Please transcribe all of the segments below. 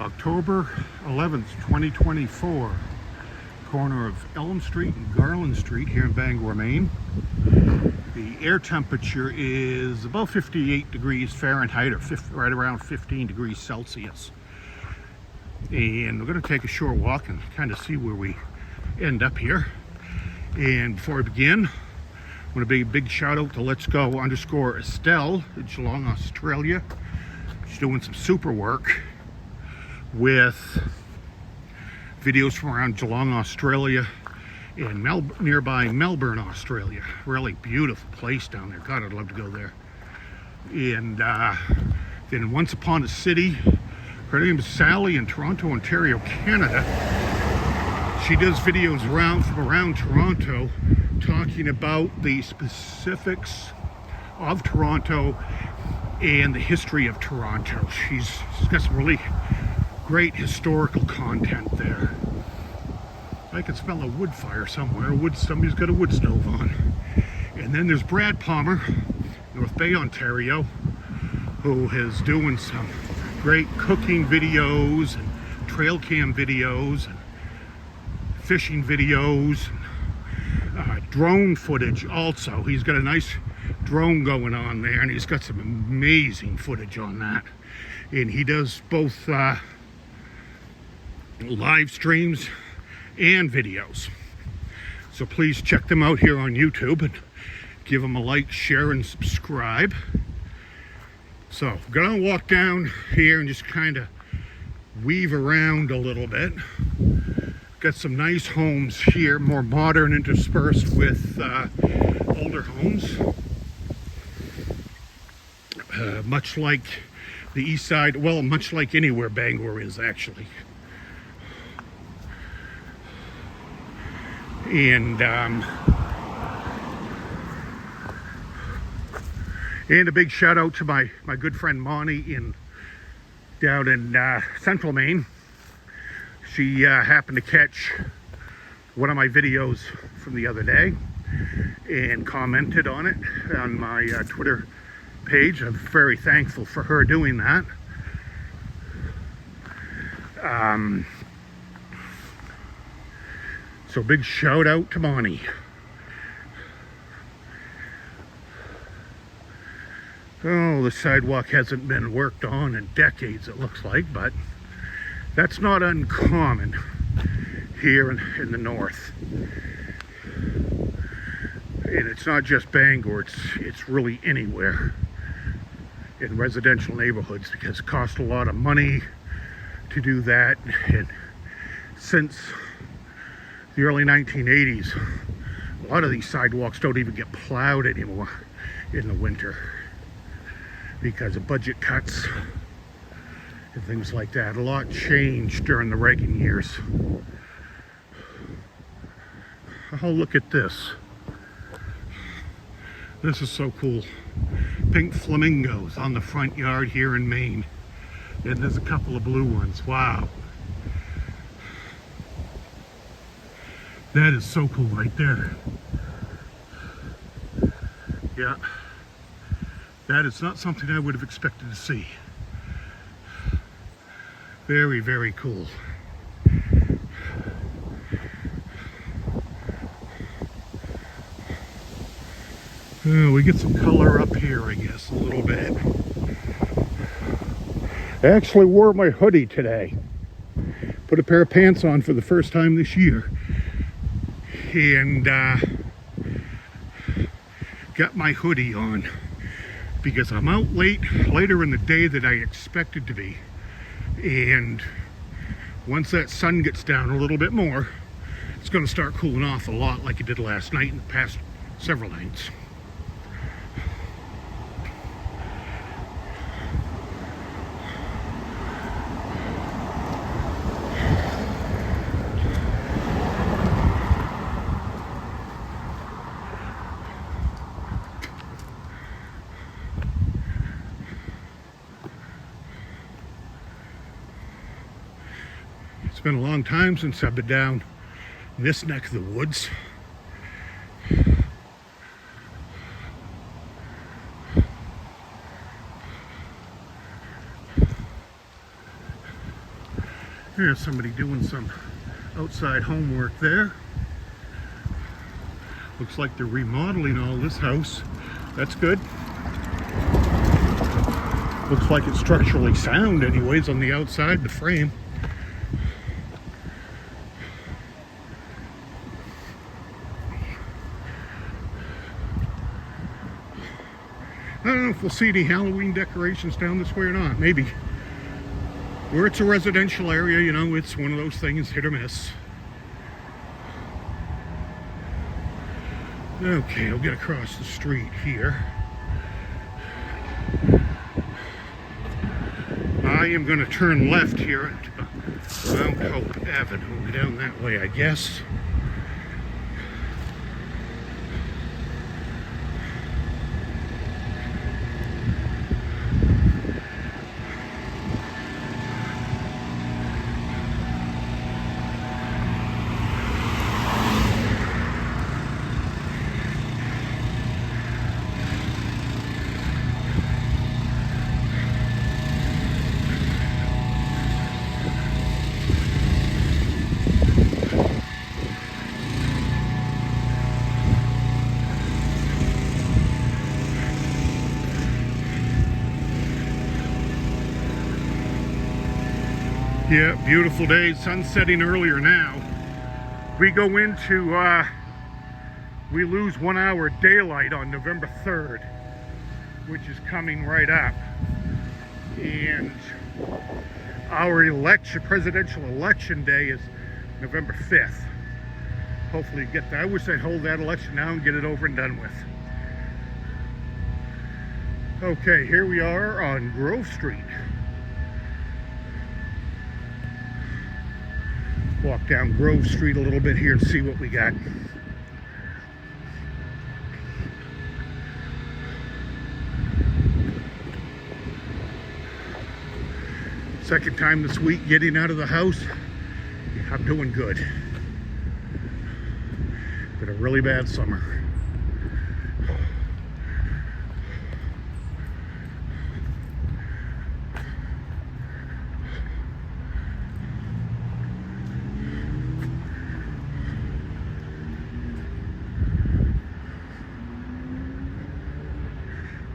October 11th, 2024, corner of Elm Street and Garland Street here in Bangor, Maine. The air temperature is about 58 degrees Fahrenheit, or right around 15 degrees Celsius. And we're going to take a short walk and kind of see where we end up here. And before I begin, I want to give a big shout out to Let's Go _ Estelle in Geelong, Australia. She's doing some super work with videos from around Geelong, Australia, and nearby Melbourne, Australia. Really beautiful place down there. God, I'd love to go there. And then Once Upon a City, her name is Sally in Toronto, Ontario, Canada. She does videos from around Toronto talking about the specifics of Toronto and the history of Toronto. She's got some really great historical content there. I can smell a wood fire somewhere. Somebody's got a wood stove on. And then there's Brad Palmer, North Bay, Ontario, who is doing some great cooking videos and trail cam videos and fishing videos, drone footage also. He's got a nice drone going on there, and he's got some amazing footage on that. And he does both live streams and videos. So please check them out here on YouTube and give them a like, share, and subscribe. So we're gonna walk down here and just kind of weave around a little bit. Got some nice homes here, more modern interspersed with older homes. Much like the east side, well, much like anywhere Bangor is actually. And a big shout out to my good friend Monty down in Central Maine. She happened to catch one of my videos from the other day and commented on it on my Twitter page. I'm very thankful for her doing that. So big shout out to Monty. Oh, the sidewalk hasn't been worked on in decades, it looks like, but that's not uncommon here in the north. And it's not just Bangor, it's really anywhere in residential neighborhoods, because it costs a lot of money to do that. And since the early 1980s, a lot of these sidewalks don't even get plowed anymore in the winter because of budget cuts and things like that. A lot changed during the Reagan years. Oh, look at this. This is so cool. Pink flamingos on the front yard here in Maine. And there's a couple of blue ones. Wow. That is so cool right there. Yeah. That is not something I would have expected to see. Very, very cool. We get some color up here, I guess, a little bit. I actually wore my hoodie today. Put a pair of pants on for the first time this year. And got my hoodie on because I'm out later in the day than I expected to be. And once that sun gets down a little bit more, it's going to start cooling off a lot like it did last night and the past several nights. It's been a long time since I've been down in this neck of the woods. There's somebody doing some outside homework there. Looks like they're remodeling all this house. That's good. Looks like it's structurally sound anyways on the outside, the frame. I don't know if we'll see any Halloween decorations down this way or not. Maybe. Where it's a residential area, you know, it's one of those things, hit or miss. Okay, I'll get across the street here. I am going to turn left here into Mount Hope Avenue, down that way, I guess. Yeah, beautiful day. Sun's setting earlier now. We go into, we lose 1 hour daylight on November 3rd, which is coming right up. And our presidential election day is November 5th. Hopefully get that. I wish I'd hold that election now and get it over and done with. Okay, here we are on Grove Street. Walk down Grove Street a little bit here and see what we got. Second time this week getting out of the house. I'm doing good. Been a really bad summer.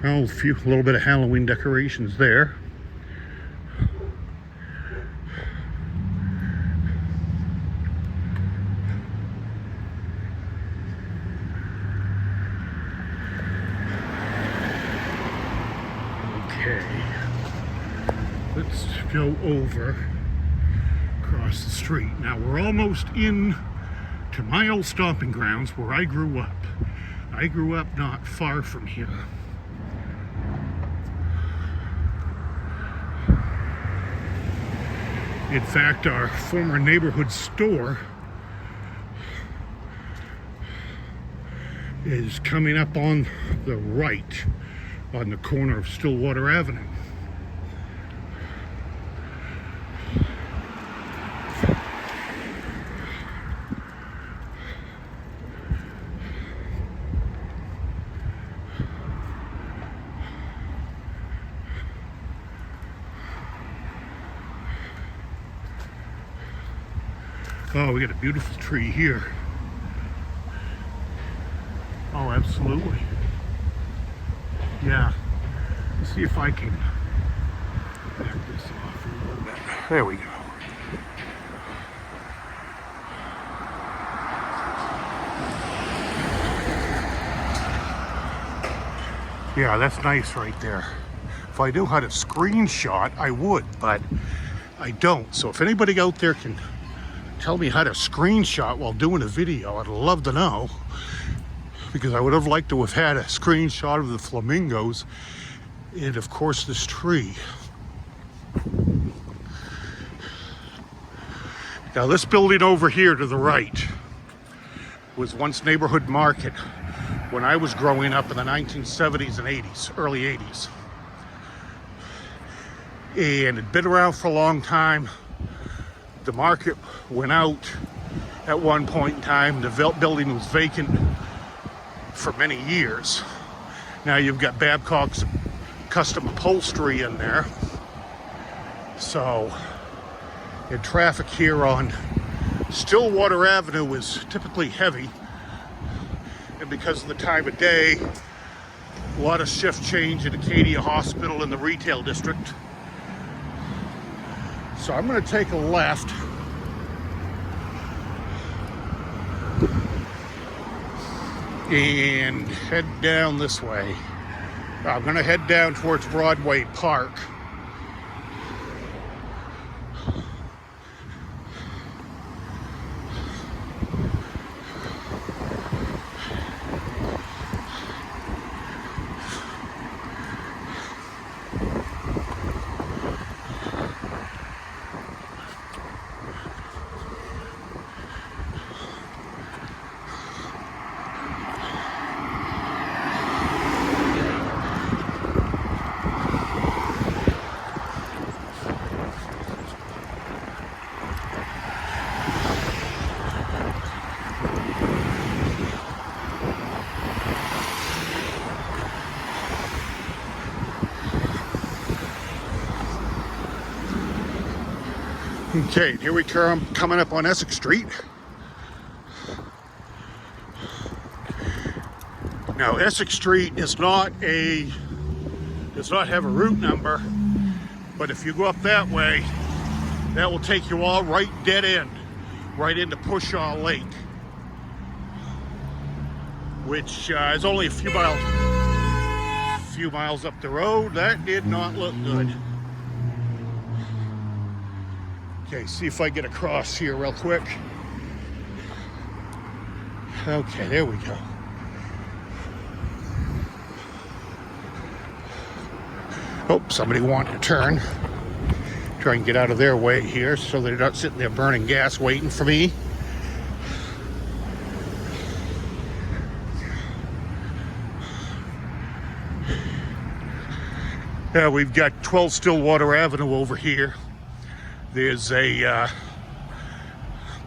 Oh, a little bit of Halloween decorations there. Okay, let's go over across the street. Now we're almost in to my old stomping grounds where I grew up. I grew up not far from here. In fact, our former neighborhood store is coming up on the right on the corner of Stillwater Avenue. Oh, we got a beautiful tree here. Oh, absolutely. Yeah. Let's see if I can back this off a little bit. There we go. Yeah, that's nice right there. If I knew how to screenshot, I would, but I don't. So if anybody out there can tell me how to screenshot while doing a video, I'd love to know, because I would have liked to have had a screenshot of the flamingos and of course this tree. Now this building over here to the right was once Neighborhood Market when I was growing up in the 1970s and 80s, early 80s. And it'd been around for a long time. The market went out at one point in time. The building was vacant for many years. Now you've got Babcock's Custom Upholstery in there. So And traffic here on Stillwater Avenue is typically heavy. And because of the time of day, a lot of shift change at Acadia Hospital in the retail district. So I'm going to take a left. And head down this way. I'm going to head down towards Broadway Park. Okay, here we come, coming up on Essex Street. Now, Essex Street does not have a route number, but if you go up that way, that will take you all right dead end, right into Pushaw Lake, which is only a few miles up the road. That did not look good. Okay, see if I get across here real quick. Okay, there we go. Oh, somebody wanted to turn. Try and get out of their way here so they're not sitting there burning gas waiting for me. We've got 12 Stillwater Avenue over here. There's a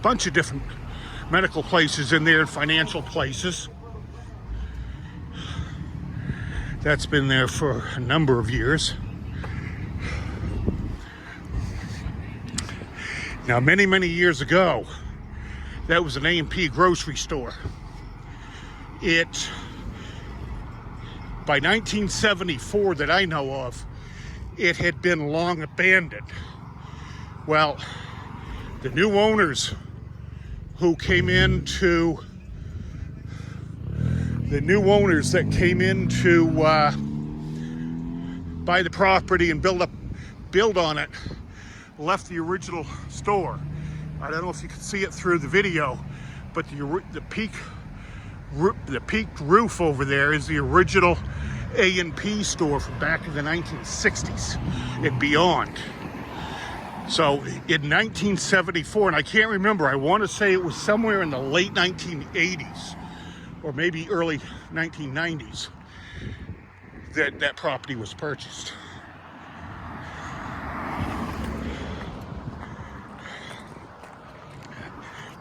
bunch of different medical places in there and financial places. That's been there for a number of years. Now, many, many years ago, that was an A&P grocery store. By 1974 that I know of, it had been long abandoned. Well, the new owners that came into buy the property and build on it, left the original store. I don't know if you can see it through the video, but the peaked roof over there is the original A&P store from back in the 1960s and beyond. So in 1974, and I can't remember, I want to say it was somewhere in the late 1980s or maybe early 1990s that property was purchased.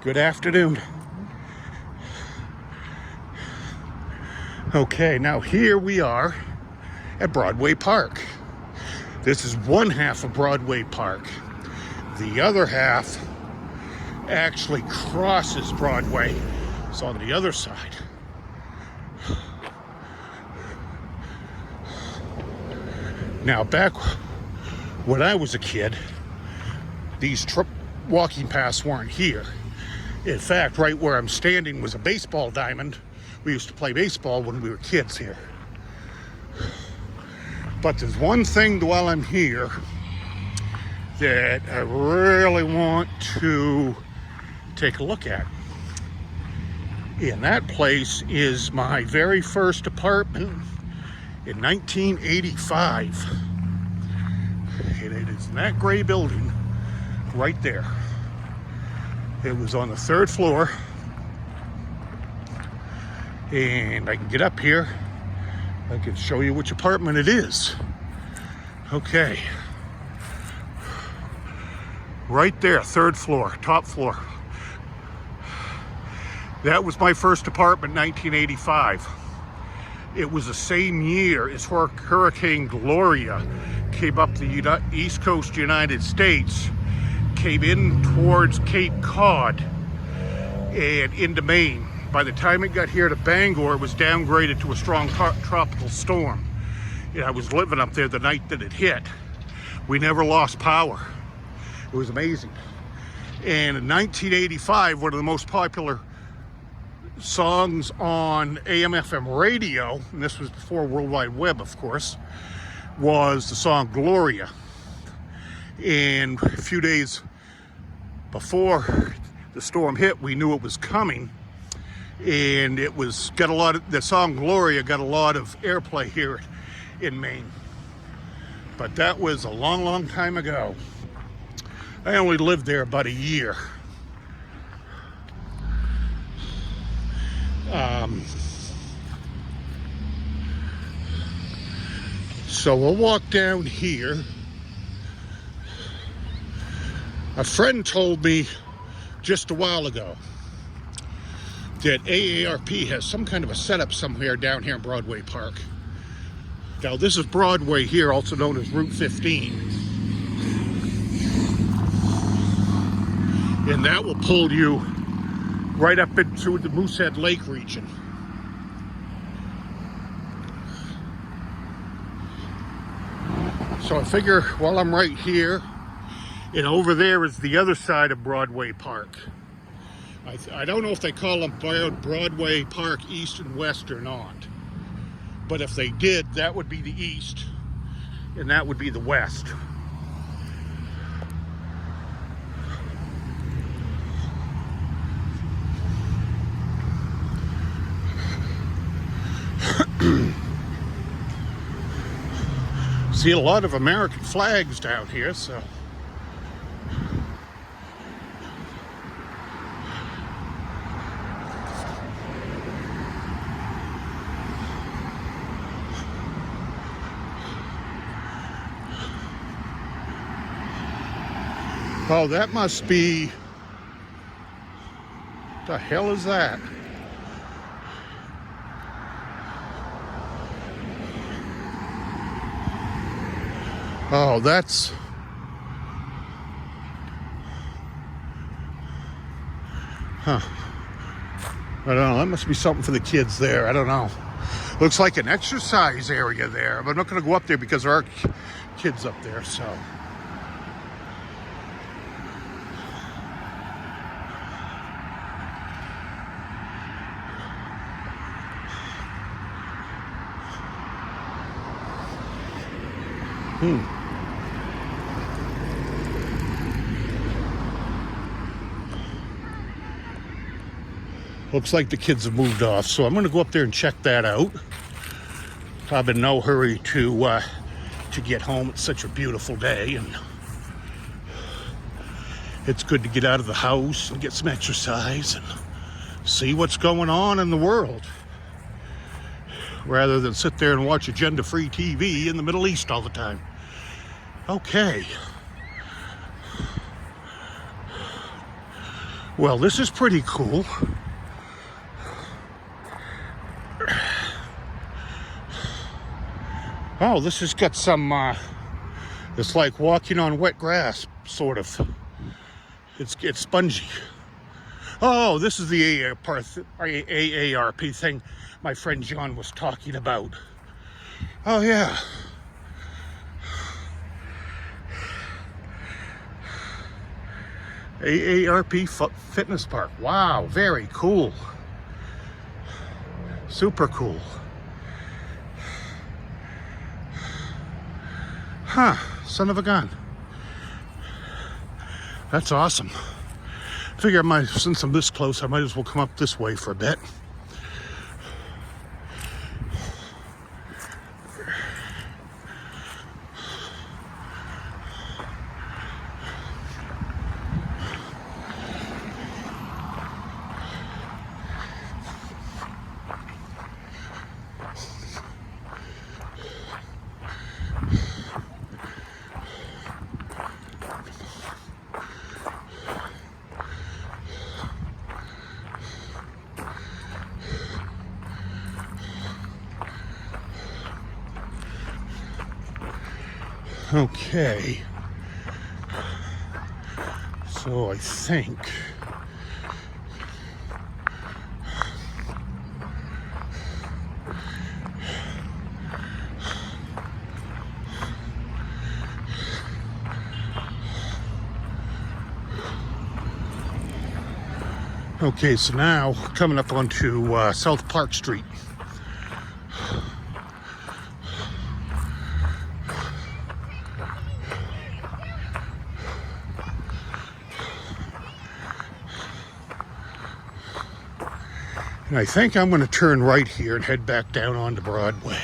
Good afternoon. Okay, now here we are at Broadway Park. This is one half of Broadway Park. The other half actually crosses Broadway. It's on the other side. Now, back when I was a kid, these walking paths weren't here. In fact, right where I'm standing was a baseball diamond. We used to play baseball when we were kids here. But there's one thing while I'm here that I really want to take a look at. And that place is my very first apartment in 1985. And it is in that gray building right there. It was on the 3rd floor. And I can get up here. I can show you which apartment it is. Okay. Right there, 3rd floor, top floor. That was my first apartment, 1985. It was the same year as Hurricane Gloria came up the East Coast United States, came in towards Cape Cod and into Maine. By the time it got here to Bangor, it was downgraded to a strong tropical storm. I was living up there the night that it hit. We never lost power. It was amazing. And in 1985, one of the most popular songs on AM/FM radio, and this was before World Wide Web, of course, was the song Gloria. And a few days before the storm hit, we knew it was coming, and the song Gloria got a lot of airplay here in Maine. But that was a long, long time ago. I only lived there about a year. So we'll walk down here. A friend told me just a while ago that AARP has some kind of a setup somewhere down here in Broadway Park. Now this is Broadway here, also known as Route 15. And that will pull you right up into the Moosehead Lake region. So I figure while I'm right here, and over there is the other side of Broadway Park. I don't know if they call them Broadway Park East and West or not. But if they did, that would be the east, and that would be the west. See a lot of American flags down here, so. Oh, that must be, what the hell is that? Oh, that's, I don't know, that must be something for the kids there, I don't know. Looks like an exercise area there, but I'm not going to go up there because there are kids up there, so. Looks like the kids have moved off, so I'm going to go up there and check that out. I'm in no hurry to get home. It's such a beautiful day, and it's good to get out of the house and get some exercise and see what's going on in the world, rather than sit there and watch agenda-free TV in the Middle East all the time. Okay. Well, this is pretty cool. Oh, this has got some, it's like walking on wet grass, sort of. It's spongy. Oh, this is the AARP thing my friend John was talking about. Oh, yeah. AARP Fitness Park. Wow, very cool. Super cool. Huh, son of a gun. That's awesome. Figure since I'm this close, I might as well come up this way for a bit. Okay. So I think okay, so now coming up onto South Park Street. And I think I'm going to turn right here and head back down onto Broadway.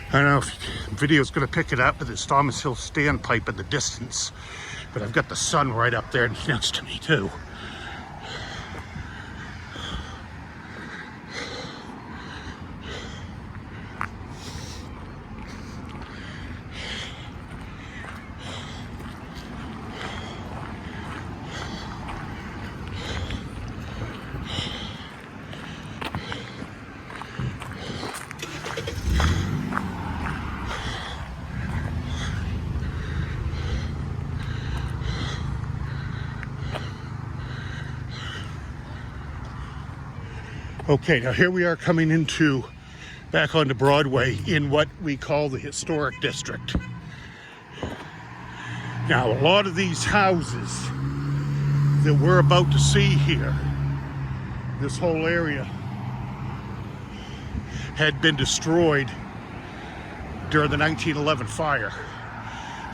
I don't know if the video's going to pick it up, but there's Thomas Hill standpipe in the distance. But I've got the sun right up there next to me too. Okay, now here we are coming into back onto Broadway in what we call the historic district. Now, a lot of these houses that we're about to see here, this whole area, had been destroyed during the 1911 fire.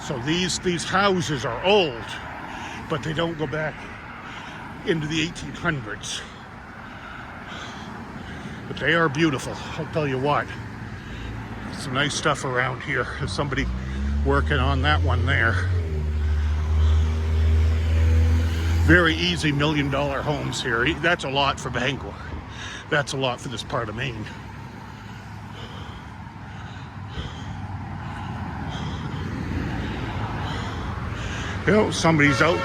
So these houses are old, but they don't go back into the 1800s. But they are beautiful, I'll tell you what. Some nice stuff around here. There's somebody working on that one there. Very easy $1 million homes here. That's a lot for Bangor. That's a lot for this part of Maine. You know, somebody's out.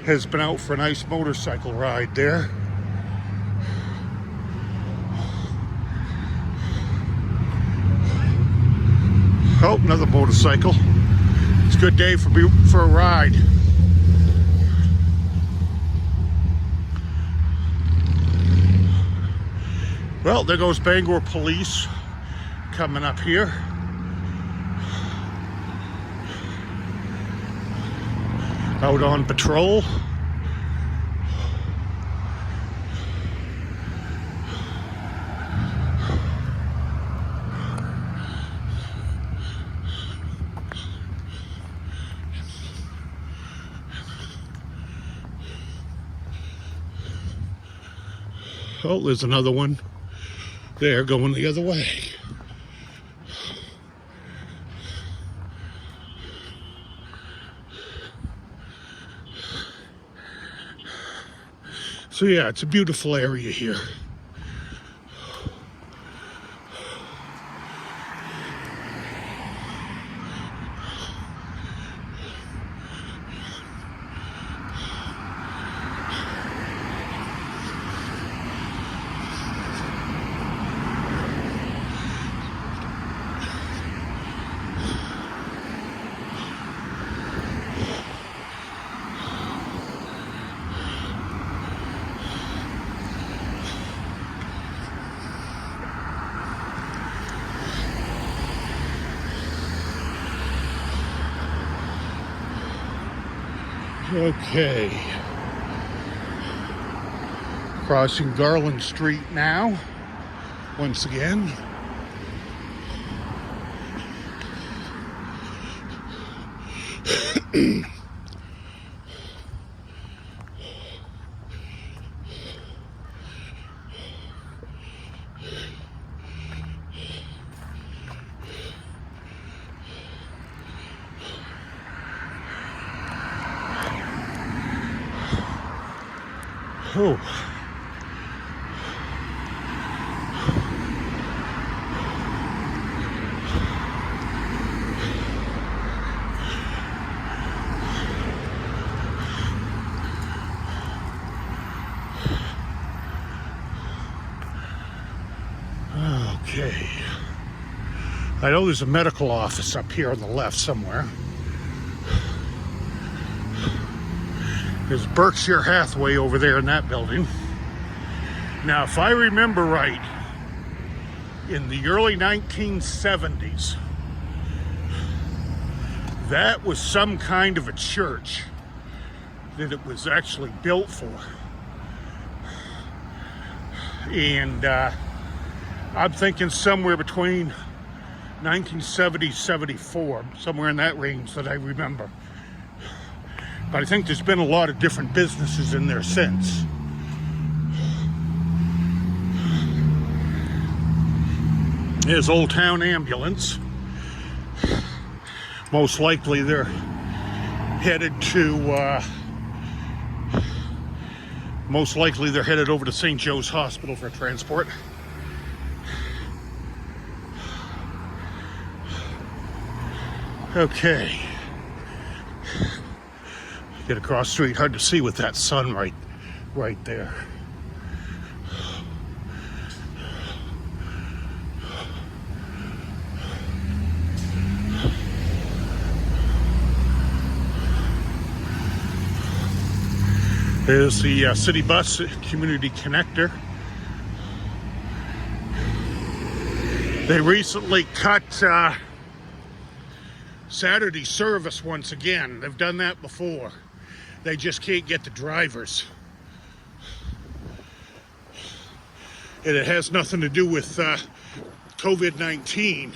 Has been out for a nice motorcycle ride there. Oh, another motorcycle. It's a good day for a ride. Well, there goes Bangor Police coming up here. Out on patrol. Oh, there's another one there going the other way. So yeah, it's a beautiful area here. Okay, crossing Garland Street now, once again. Oh. Okay. I know there's a medical office up here on the left somewhere. There's Berkshire Hathaway over there in that building. Now, if I remember right, in the early 1970s, that was some kind of a church that it was actually built for. And I'm thinking somewhere between 1970 74, somewhere in that range that I remember. But I think there's been a lot of different businesses in there since. There's Old Town Ambulance. Most likely they're headed over to St. Joe's Hospital for transport. Okay. Get across the street, hard to see with that sun right there. There's the city bus community connector. They recently cut Saturday service once again. They've done that before. They just can't get the drivers. And it has nothing to do with COVID-19.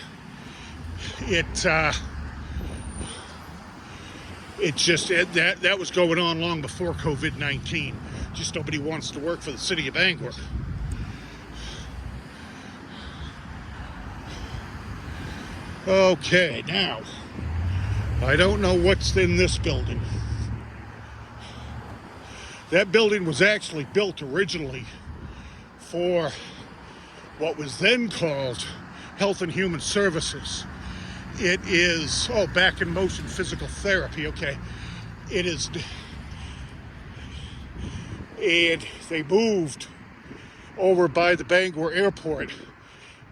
That was going on long before COVID-19. Just nobody wants to work for the city of Bangor. Okay, now, I don't know what's in this building. That building was actually built originally for what was then called Health and Human Services. It is, back in motion physical therapy, okay. It is, and they moved over by the Bangor Airport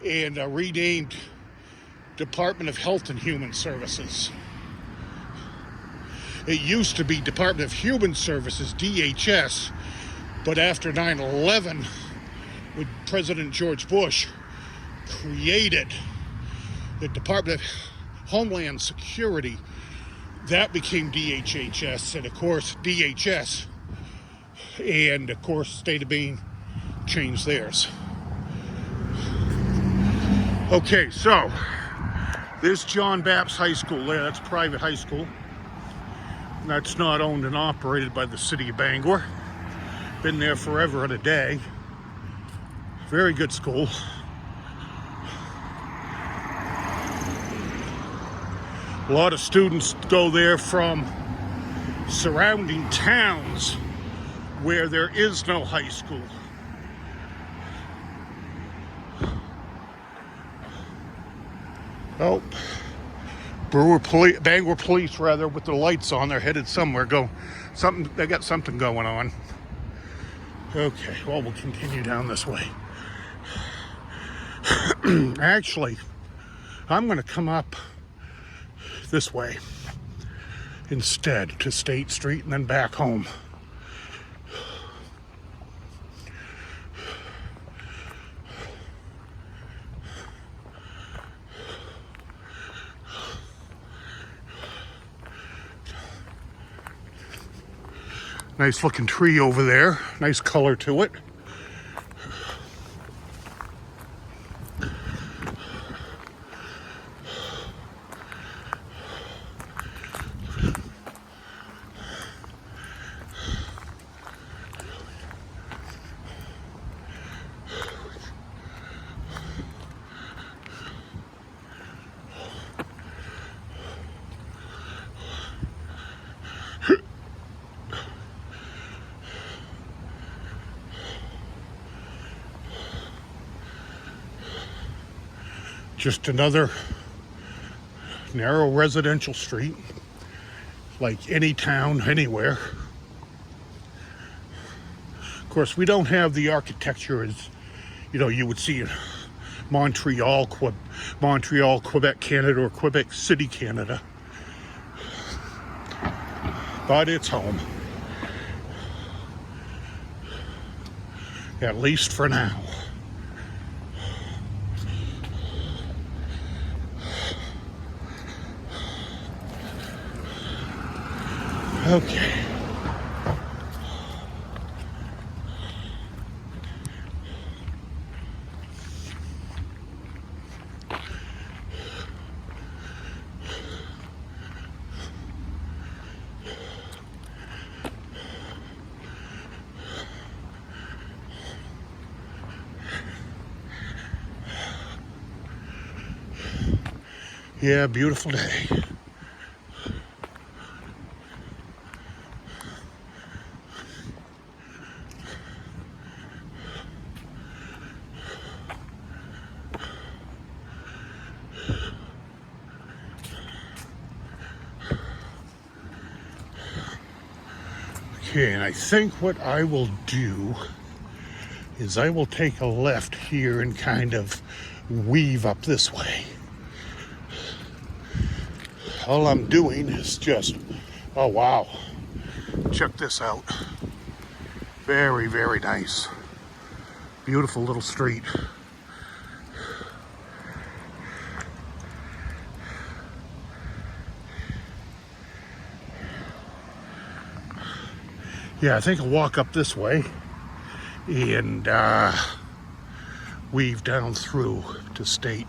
and renamed Department of Health and Human Services. It used to be Department of Human Services, DHS, but after 9/11, when President George Bush created the Department of Homeland Security, that became DHHS, and of course DHS, and of course State of Maine changed theirs. Okay, so there's John Baptist High School there. That's a private high school. That's not owned and operated by the city of Bangor. Been there forever and a day. Very good school. A lot of students go there from surrounding towns where there is no high school. Oh, Bangor Police, with the lights on, they're headed somewhere. They got something going on. Okay, well, we'll continue down this way. Actually, I'm going to come up this way instead to State Street and then back home. Nice looking tree over there. Nice color to it. Just another narrow residential street, like any town, anywhere. Of course, we don't have the architecture as, you would see in Montreal, Quebec, Canada, or Quebec City, Canada. But it's home. At least for now. Okay. Yeah, beautiful day. Okay, and I think what I will do is I will take a left here and kind of weave up this way. All I'm doing is just, oh wow, check this out. Very, very nice. Beautiful little street. Yeah, I think I'll walk up this way and weave down through to State.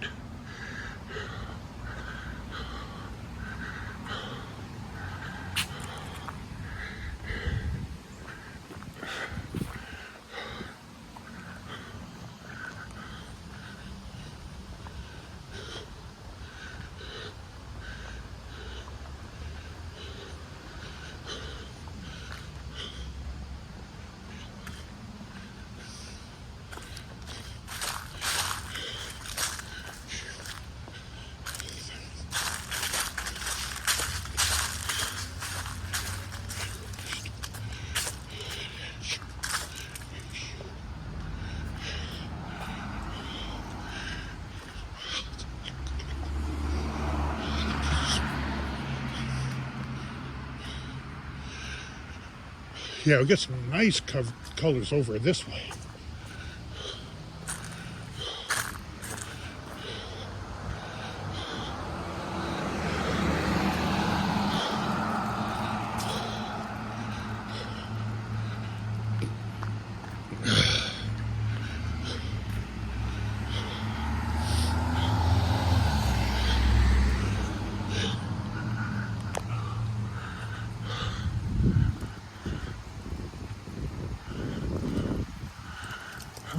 Yeah, we get some nice colors over this way.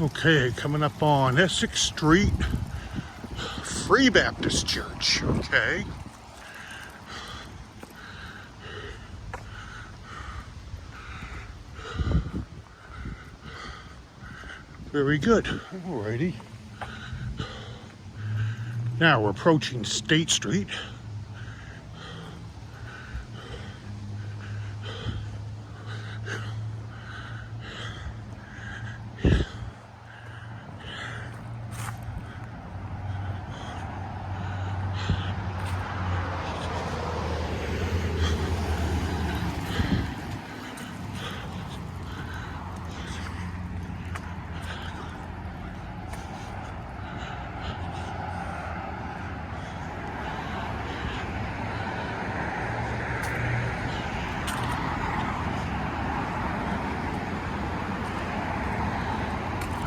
Okay, coming up on Essex Street, Free Baptist Church, okay. Very good, alrighty. Now we're approaching State Street.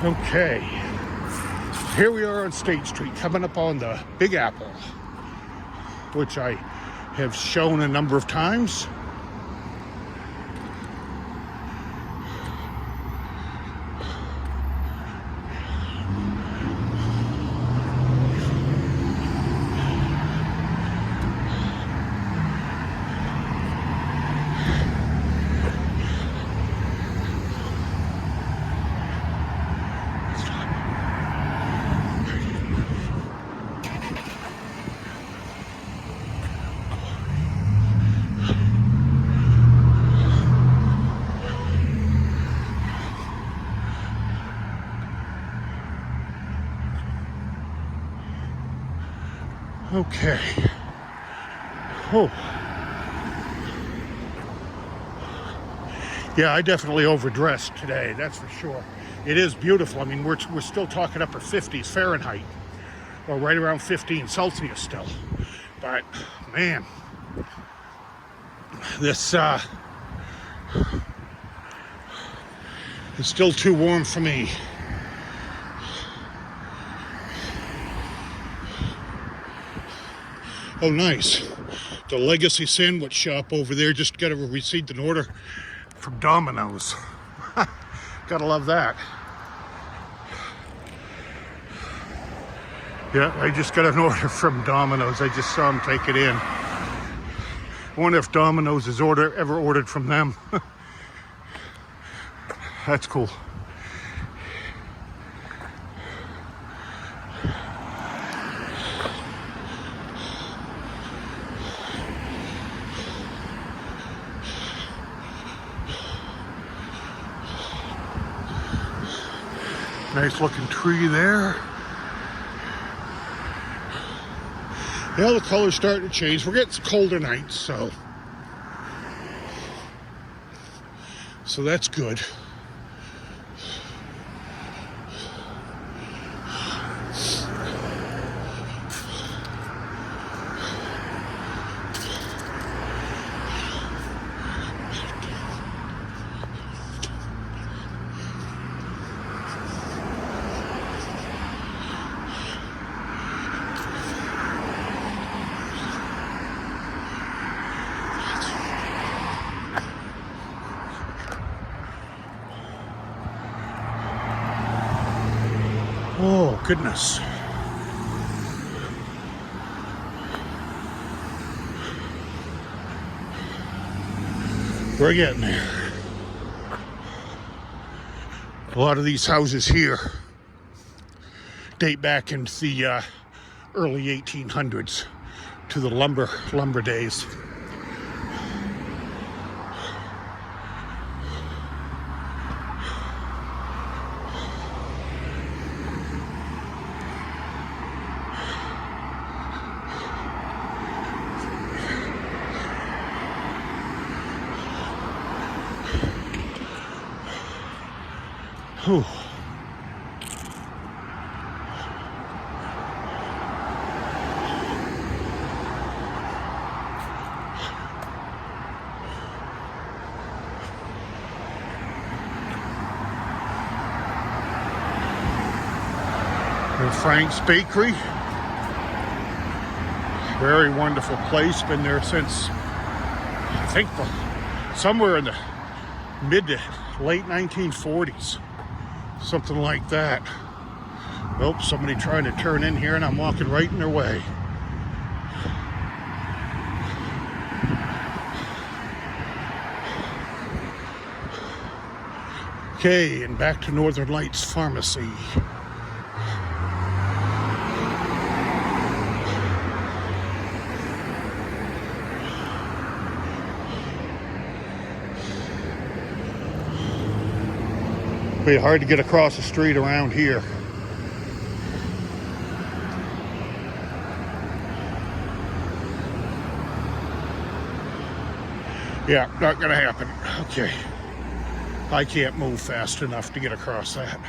Okay, here we are on State Street, coming up on the Big Apple, which I have shown a number of times. Okay. Oh. Yeah, I definitely overdressed today, that's for sure. It is beautiful. I mean, we're still talking upper 50s Fahrenheit, or right around 15 Celsius still. But, man, this is still too warm for me. Oh, nice. The Legacy Sandwich Shop over there just got received an order from Domino's. Gotta love that. Yeah, I just got an order from Domino's. I just saw them take it in. I wonder if Domino's has ever ordered from them. That's cool. Nice looking tree there. Yeah, the color's starting to change. We're getting colder nights, so that's good. Oh, goodness. We're getting there. A lot of these houses here date back into the early 1800s to the lumber days. Whew. And Frank's Bakery. Very wonderful place. Been there since, I think, somewhere in the mid to late 1940s. Something like that. Nope, somebody trying to turn in here and I'm walking right in their way. Okay, and back to Northern Lights Pharmacy. Be hard to get across the street around here. Yeah, not gonna happen. Okay. I can't move fast enough to get across that.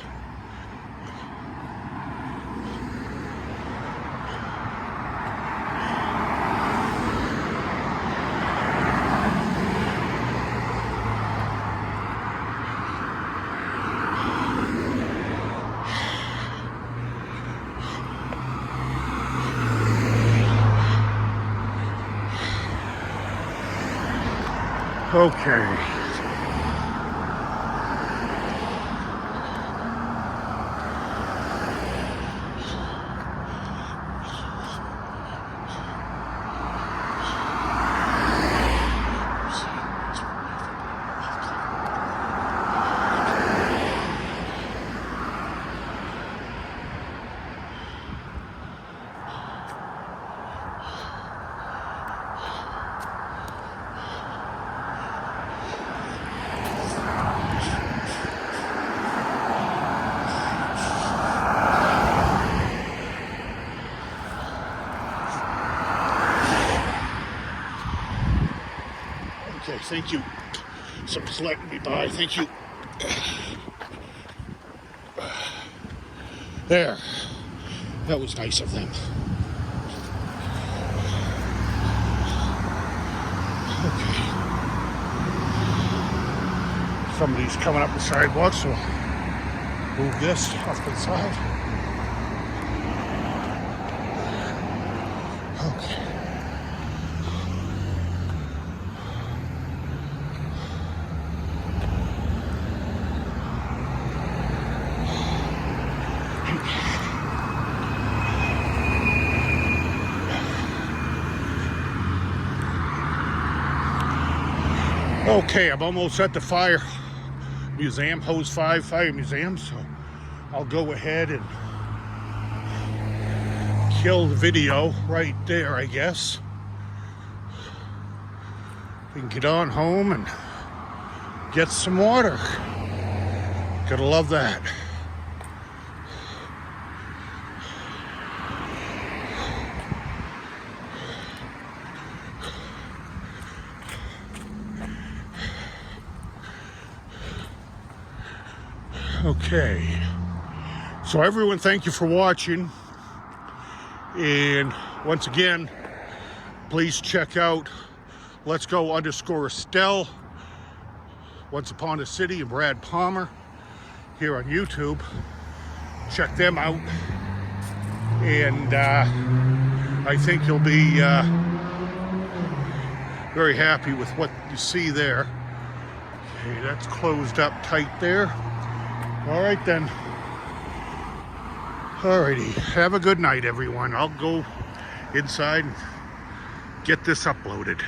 Okay. Thank you. Someone's letting me by. Thank you. There. That was nice of them. Okay. Somebody's coming up the sidewalk, so move this off to the side. Okay. Okay, I'm almost at the fire museum, Hose 5 Fire Museum, so I'll go ahead and kill the video right there, I guess. We can get on home and get some water. Gotta love that. Okay, so everyone, thank you for watching, and once again, please check out Let's Go _Estelle, Once Upon a City, and Brad Palmer here on YouTube. Check them out, and I think you'll be very happy with what you see there. Okay, that's closed up tight there. All right then. Alrighty. Have a good night, everyone. I'll go inside and get this uploaded.